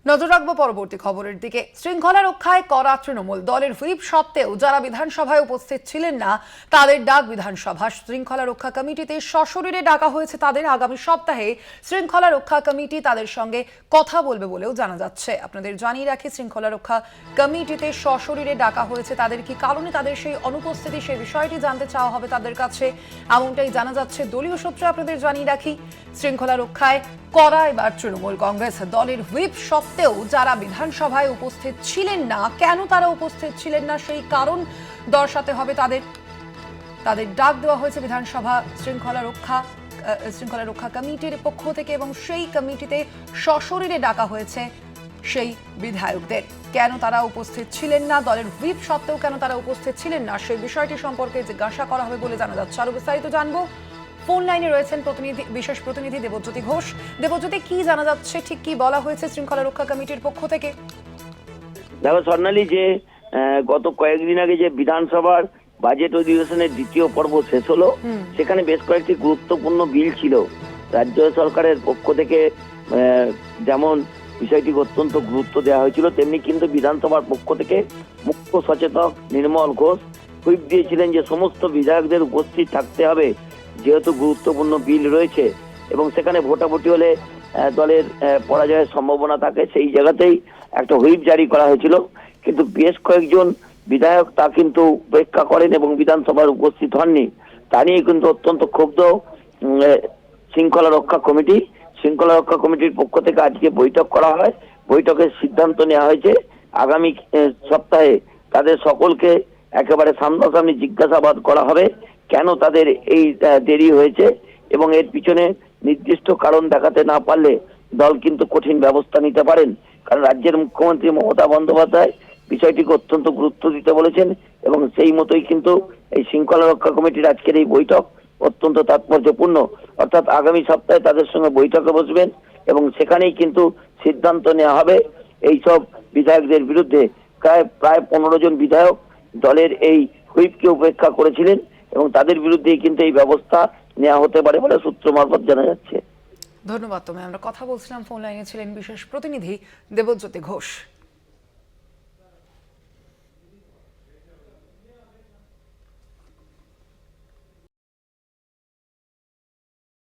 নজর রাখবো পরবর্তী খবরের দিকে। শৃঙ্খলা রক্ষায় কড়া তৃণমূল দলের হুইপ সত্ত্বেও যারা বিধানসভায় উপস্থিত ছিলেন না তাদের ডাক বিধানসভা শৃঙ্খলা রক্ষা কমিটিতে সশরীরে ডাকা হয়েছে। তাদের আগামী সপ্তাহে শৃঙ্খলা রক্ষা কমিটি তাদের সঙ্গে কথা বলবে বলেও জানা যাচ্ছে। আপনাদের জানিয়ে রাখি, শৃঙ্খলা রক্ষা কমিটিতে সশরীরে ডাকা হয়েছে। তাদের কি কারণে তাদের সেই অনুপস্থিতি, সেই বিষয়টি জানতে চাওয়া হবে তাদের কাছে, এমনটাই জানা যাচ্ছে দলীয় সূত্রে। আপনাদের জানিয়ে রাখি, শৃঙ্খলা রক্ষায় কড়া এবার তৃণমূল কংগ্রেস দলের হুইপ সত্ত্বেও যারা বিধানসভায় উপস্থিত ছিলেন না, কেন তারা উপস্থিত ছিলেন না সেই কারণ দর্শাতে হবে তাদের। তাদের ডাক দেওয়া হয়েছে বিধানসভা শৃঙ্খলা রক্ষা কমিটির পক্ষ থেকে এবং সেই কমিটিতে সশরীরে ডাকা হয়েছে সেই বিধায়কদের। কেন তারা উপস্থিত ছিলেন না, দলের হুইপ সত্ত্বেও কেন তারা উপস্থিত ছিলেন না সেই বিষয়টি সম্পর্কে জিজ্ঞাসা করা হবে বলে জানা যাচ্ছে। আরো বিস্তারিত জানবো, ফোন লাইনে রয়েছেন বিশেষ প্রতিনিধি দেবজ্যোতি ঘোষ। দেবজ্যোতি, কি জানা যাচ্ছে, ঠিক কি বলা হয়েছে শৃঙ্খলা রক্ষা কমিটির পক্ষ থেকে? দেখো স্বর্ণালী, যে গত কয়েকদিন আগে যে বিধানসভার বাজেট অধিবেশনের দ্বিতীয় পর্ব শেষ হলো, সেখানে বেশ কয়েকটি গুরুত্বপূর্ণ বিল ছিল। রাজ্য সরকারের পক্ষ থেকে যেমন বিষয়টিকে অত্যন্ত গুরুত্ব দেওয়া হয়েছিল, তেমনি কিন্তু বিধানসভার পক্ষ থেকে মুখ্য সচেতক নির্মল ঘোষ হুইপ দিয়েছিলেন যে সমস্ত বিধায়কদের উপস্থিত থাকতে হবে, যেহেতু গুরুত্বপূর্ণ বিল রয়েছে এবং সেখানে ভোটাভুটি হলে দলের পরাজয়ের সম্ভাবনা থাকে। সেই জায়গাতেই একটা হুইপ জারি করা হয়েছিল, কিন্তু বেশ কয়েকজন বিধায়ক তা কিন্তু উপেক্ষা করেন এবং বিধানসভার উপস্থিত হননি। তা নিয়ে কিন্তু অত্যন্ত ক্ষুব্ধ শৃঙ্খলা রক্ষা কমিটি। শৃঙ্খলা রক্ষা কমিটির পক্ষ থেকে আজকে বৈঠক করা হয়। বৈঠকের সিদ্ধান্ত নেওয়া হয়েছে আগামী সপ্তাহে তাদের সকলকে একেবারে সামনাসামনি জিজ্ঞাসাবাদ করা হবে কেন তাদের এই দেরি হয়েছে, এবং এর পিছনে নির্দিষ্ট কারণ দেখাতে না পারলে দল কিন্তু কঠিন ব্যবস্থা নিতে পারেন। কারণ রাজ্যের মুখ্যমন্ত্রী মমতা বন্দ্যোপাধ্যায় বিষয়টিকে অত্যন্ত গুরুত্ব দিতে বলেছেন এবং সেই মতোই কিন্তু এই শৃঙ্খলা রক্ষা কমিটির আজকের এই বৈঠক অত্যন্ত তাৎপর্যপূর্ণ। অর্থাৎ আগামী সপ্তাহে তাদের সঙ্গে বৈঠকে বসবেন এবং সেখানেই কিন্তু সিদ্ধান্ত নেওয়া হবে এইসব বিধায়কদের বিরুদ্ধে। প্রায় 15 জন বিধায়ক দলের এই হুইপকে উপেক্ষা করেছিলেন এবং তাদের বিরুদ্ধেই কিন্তু এই ব্যবস্থা নেওয়া হতে পারে বলে সূত্র মারফত জানা যাচ্ছে। ধন্যবাদ। আমরা কথা বলছিলাম, ফোন লাইনে ছিলেন বিশেষ প্রতিনিধি দেবজ্যোতি ঘোষ।